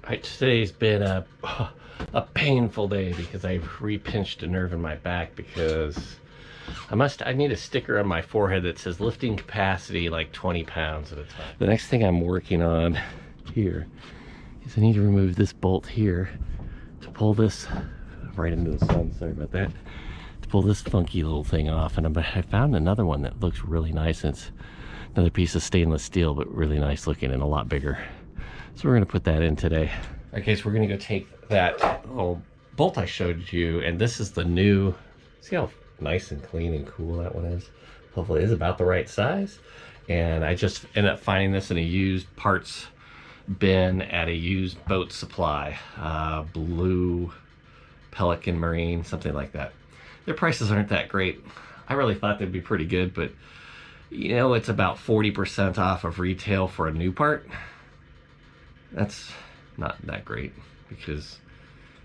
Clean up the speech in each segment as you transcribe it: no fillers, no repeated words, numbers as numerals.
Alright, today's been a painful day because I've re-pinched a nerve in my back because I need a sticker on my forehead that says lifting capacity like 20 pounds at a time. The next thing I'm working on here is I need to remove this bolt here to pull this right into the sun, sorry about that, to pull this funky little thing off. And I found another one that looks really nice. It's another piece of stainless steel, but really nice looking and a lot bigger. So we're gonna put that in today. Okay, so we're gonna go take that little bolt I showed you, and this is the new, see how nice and clean and cool that one is? Hopefully it is about the right size. And I just ended up finding this in a used parts bin at a used boat supply, Blue Pelican Marine, something like that. Their prices aren't that great. I really thought they'd be pretty good, but you know, it's about 40% off of retail for a new part. That's not that great because,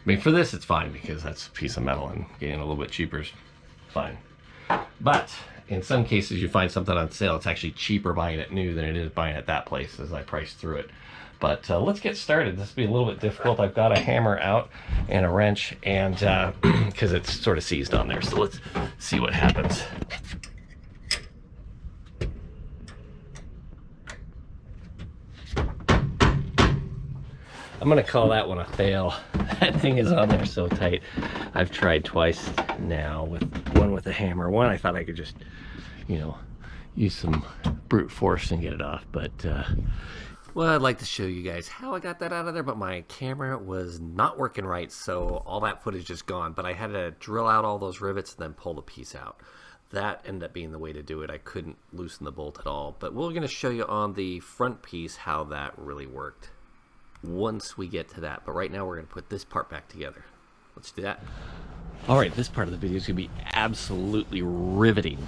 I mean, for this it's fine because that's a piece of metal and getting a little bit cheaper is fine. But in some cases you find something on sale, it's actually cheaper buying it new than it is buying it at that place as I priced through it. But let's get started. This will be a little bit difficult. I've got a hammer out and a wrench, and because it's sort of seized on there. So let's see what happens. I'm gonna call that one a fail. That thing is on there so tight. I've tried twice now, one with a hammer. One I thought I could just, you know, use some brute force and get it off. But, well, I'd like to show you guys how I got that out of there, but my camera was not working right, so all that footage is gone. But I had to drill out all those rivets and then pull the piece out. That ended up being the way to do it. I couldn't loosen the bolt at all. But we're gonna show you on the front piece how that really worked once we get to that. But right now we're going to put this part back together. Let's do that. All right, this part of the video is going to be absolutely riveting.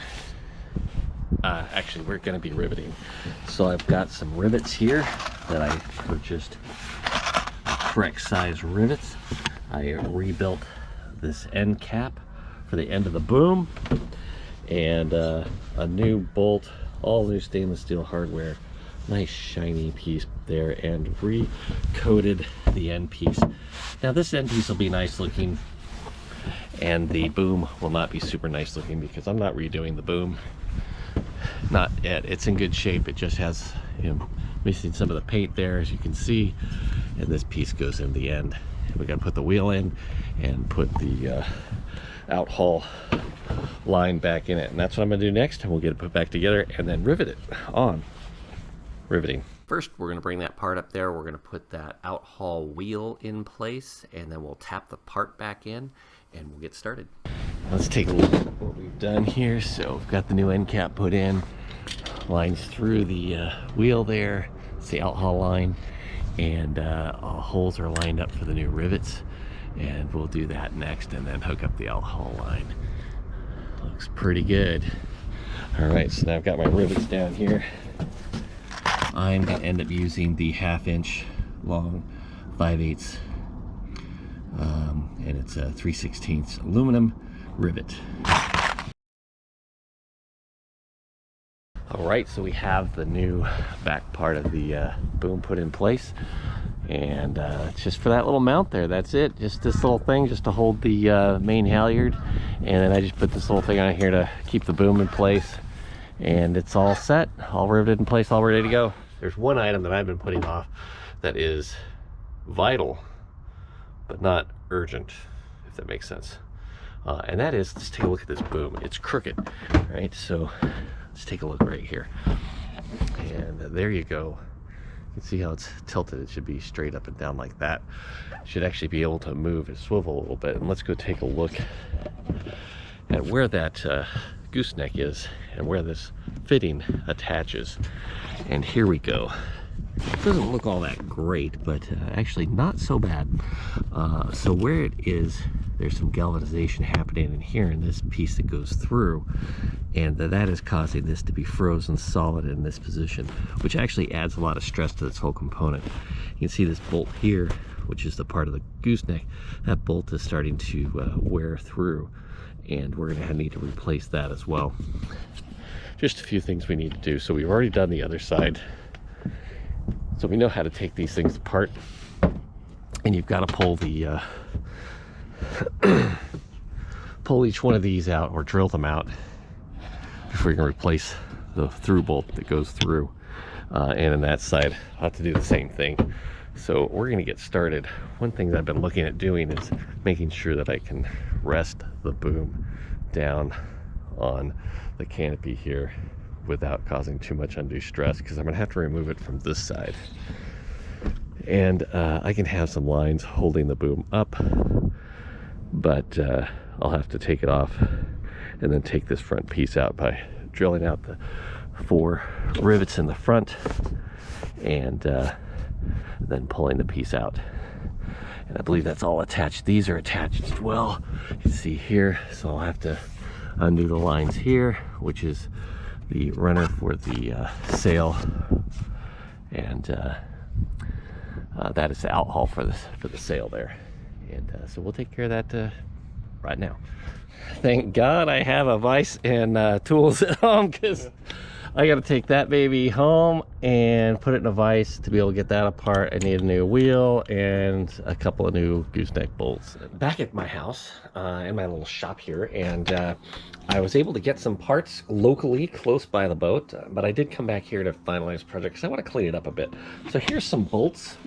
Actually, we're going to be riveting. So I've got some rivets here that I purchased, correct size rivets. I rebuilt this end cap for the end of the boom, and a new bolt, all new stainless steel hardware. Nice shiny piece there, and re-coated the end piece. Now this end piece will be nice looking, and the boom will not be super nice looking because I'm not redoing the boom. Not yet. It's in good shape. It just has, you know, missing some of the paint there, as you can see, and this piece goes in the end. We got to put the wheel in and put the out haul line back in it, and that's what I'm gonna do next. And we'll get it put back together and then rivet it on. Riveting. First, we're going to bring that part up there. We're going to put that out haul wheel in place, and then we'll tap the part back in, and we'll get started. Let's take a look at what we've done here. So we've got the new end cap put in, lines through the wheel there. It's the out haul line, and all holes are lined up for the new rivets, and we'll do that next, and then hook up the out haul line. Looks pretty good. All right, so now I've got my rivets down here. I'm going to end up using the 1/2 inch long 5/8 and it's a 3/16 aluminum rivet. Alright, so we have the new back part of the boom put in place, and it's just for that little mount there. That's it, just this little thing just to hold the main halyard, and then I just put this little thing on here to keep the boom in place. And it's all set, all riveted in place, all ready to go. There's one item that I've been putting off that is vital, but not urgent, if that makes sense. And that is, let's take a look at this boom. It's crooked, right? So let's take a look right here. And there you go. You can see how it's tilted. It should be straight up and down like that. It should actually be able to move and swivel a little bit. And let's go take a look at where that gooseneck is and where this fitting attaches. And here we go. It doesn't look all that great, but actually not so bad. So where it is, there's some galvanization happening in here in this piece that goes through, and that is causing this to be frozen solid in this position, which actually adds a lot of stress to this whole component. You can see this bolt here, which is the part of the gooseneck. That bolt is starting to wear through, and we're going to need to replace that as well. Just a few things we need to do. So we've already done the other side, so we know how to take these things apart. and you've got to pull the pull each one of these out, or drill them out, before you can replace the through bolt that goes through. And on that side, I'll have to do the same thing. So we're going to get started. One thing that I've been looking at doing is making sure that I can rest the boom down on the canopy here without causing too much undue stress, because I'm going to have to remove it from this side. And I can have some lines holding the boom up, but I'll have to take it off and then take this front piece out by drilling out the 4 rivets in the front, and then pulling the piece out. And I believe that's all attached. These are attached as well, you can see here. So I'll have to undo the lines here, which is the runner for the sail, and that is the outhaul for the sail there. And so we'll take care of that right now. Thank God I have a vise and tools at home, because I got to take that baby home and put it in a vise to be able to get that apart. I need a new wheel and a couple of new gooseneck bolts. Back at my house, in my little shop here, and I was able to get some parts locally close by the boat, but I did come back here to finalize the project because I want to clean it up a bit. So here's some bolts.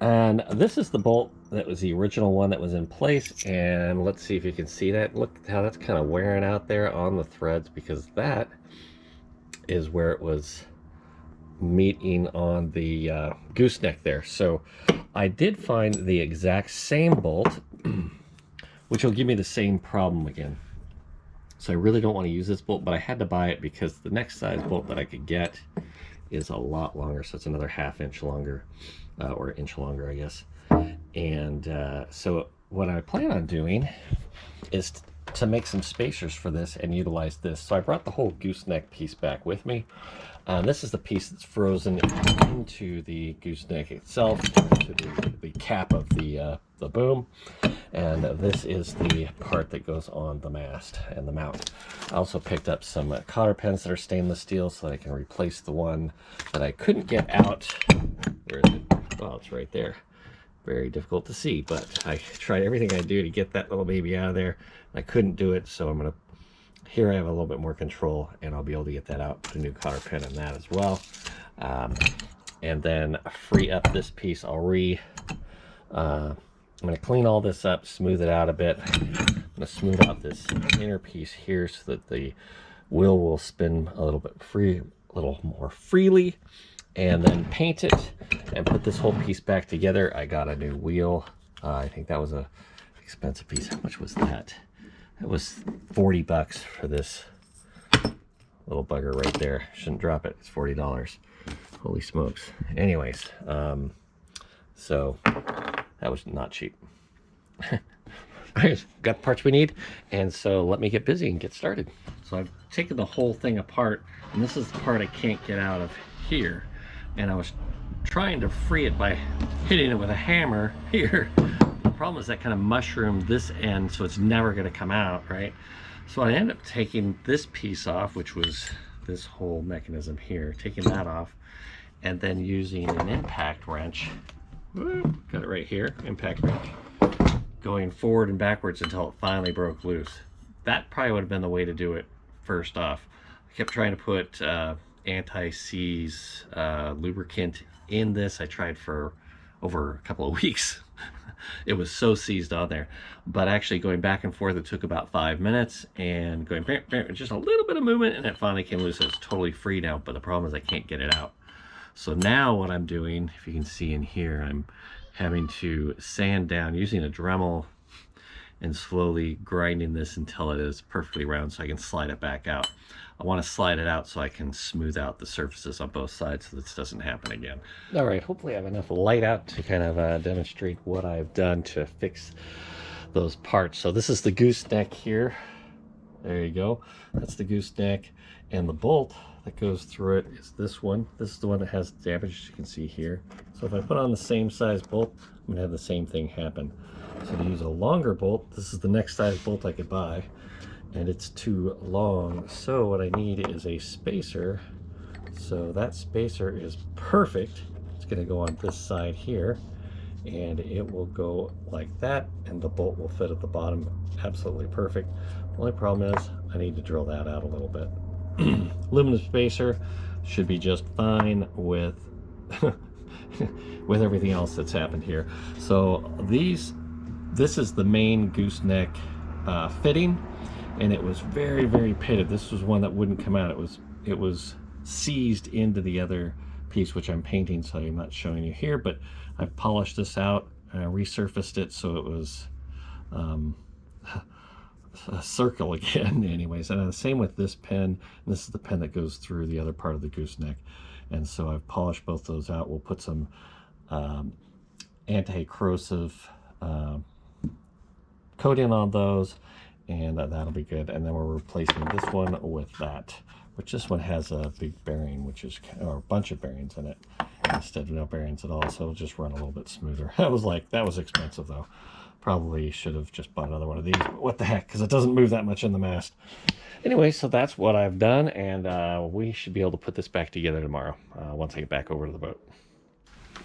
And this is the bolt that was the original one that was in place, and let's see if you can see that. Look how that's kind of wearing out there on the threads, because that is where it was meeting on the gooseneck there. So I did find the exact same bolt, which will give me the same problem again. So I really don't want to use this bolt, but I had to buy it because the next size bolt that I could get is a lot longer. So it's another 1/2 inch longer, or inch longer, I guess. And so what I plan on doing is to make some spacers for this and utilize this. So I brought the whole gooseneck piece back with me. This is the piece that's frozen into the gooseneck itself, to the cap of the boom. And this is the part that goes on the mast and the mount. I also picked up some cotter pins that are stainless steel so that I can replace the one that I couldn't get out. Where is it? Oh, it's right there. Very difficult to see, but I tried everything I do to get that little baby out of there. I couldn't do it, so I'm gonna, here I have a little bit more control, and I'll be able to get that out, put a new cotter pin in that as well. And then free up this piece. I'm gonna clean all this up, smooth it out a bit. I'm gonna smooth out this inner piece here so that the wheel will spin a little more freely, and then paint it and put this whole piece back together. I got a new wheel. I think that was a expensive piece. How much was that? It was 40 bucks for this little bugger right there. Shouldn't drop it. It's $40. Holy smokes. Anyways, so that was not cheap. Got the parts we need, and so let me get busy and get started. So I've taken the whole thing apart, and this is the part I can't get out of here. And I was trying to free it by hitting it with a hammer here. The problem is that kind of mushroomed this end, so it's never going to come out, right? So I ended up taking this piece off, which was this whole mechanism here, taking that off, and then using an impact wrench. Got it right here, impact wrench, going forward and backwards until it finally broke loose. That probably would have been the way to do it first off. I kept trying to put anti-seize lubricant in this. I tried for over a couple of weeks. It was so seized on there, but actually going back and forth, it took about 5 minutes, and going just a little bit of movement, and it finally came loose. It's totally free now, but the problem is I can't get it out. So now what I'm doing, if you can see in here, I'm having to sand down using a Dremel and slowly grinding this until it is perfectly round so I can slide it back out. I want to slide it out so I can smooth out the surfaces on both sides so this doesn't happen again. All right, hopefully I have enough light out to kind of demonstrate what I've done to fix those parts. So this is the gooseneck here. There you go. That's the gooseneck, and the bolt that goes through it is this one. This is the one that has damage, as you can see here. So if I put on the same size bolt, I'm going to have the same thing happen. So to use a longer bolt, this is the next size bolt I could buy, and it's too long. So what I need is a spacer. So that spacer is perfect. It's going to go on this side here, and it will go like that, and the bolt will fit at the bottom absolutely perfect. The only problem is I need to drill that out a little bit. Aluminum spacer should be just fine with with everything else that's happened here. So this is the main gooseneck fitting, and it was very, very pitted. This was one that wouldn't come out. It was seized into the other piece, which I'm painting, so I'm not showing you here, but I've polished this out and I resurfaced it so it was a circle again. Anyways, and the same with this pen. This is the pen that goes through the other part of the gooseneck, and so I've polished both those out. We'll put some anti-corrosive coating on those, and that'll be good. And then we're replacing this one with that, which this one has a big bearing, which is, or a bunch of bearings in it instead of no bearings at all, so it'll just run a little bit smoother. That was expensive though. Probably should have just bought another one of these, but what the heck, because it doesn't move that much in the mast. Anyway, so that's what I've done, and we should be able to put this back together tomorrow once I get back over to the boat.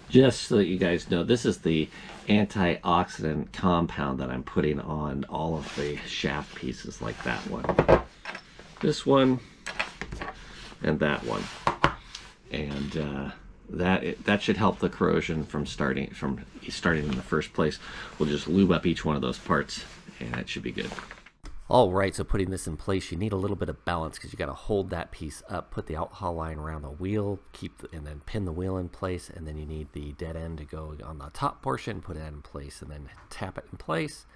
Just so that you guys know, this is the antioxidant compound that I'm putting on all of the shaft pieces, like that one, this one, and that one. And that should help the corrosion from starting in the first place. We'll just lube up each one of those parts, and that should be good. All right, so putting this in place, you need a little bit of balance because you got to hold that piece up, put the alcohol line around the wheel, and then pin the wheel in place, and then you need the dead end to go on the top portion, put it in place, and then tap it in place.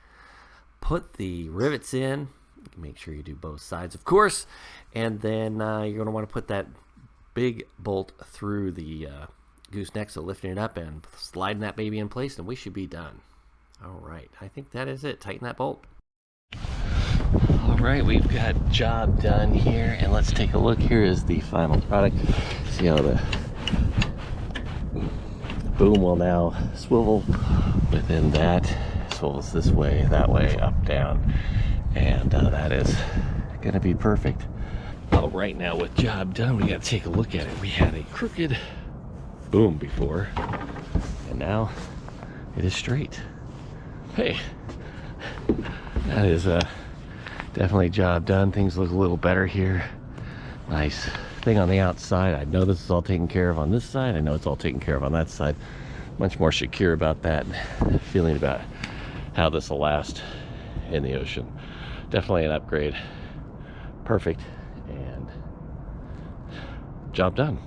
Put the rivets in. Make sure you do both sides, of course, and then you're going to want to put that big bolt through the gooseneck, so lifting it up and sliding that baby in place, and we should be done. All right, I think that is it. Tighten that bolt. All right, we've got job done here, and let's take a look. Here is the final product. See how the boom will now swivel within that. Swivels this way, that way, up, down, and that is going to be perfect. All right, now with job done, we got to take a look at it. We had a crooked boom before, and now it is straight. Hey, that is definitely job done. Things look a little better here. Nice thing on the outside. I know this is all taken care of on this side. I know it's all taken care of on that side. Much more secure about that feeling about how this will last in the ocean. Definitely an upgrade. Perfect. And job done.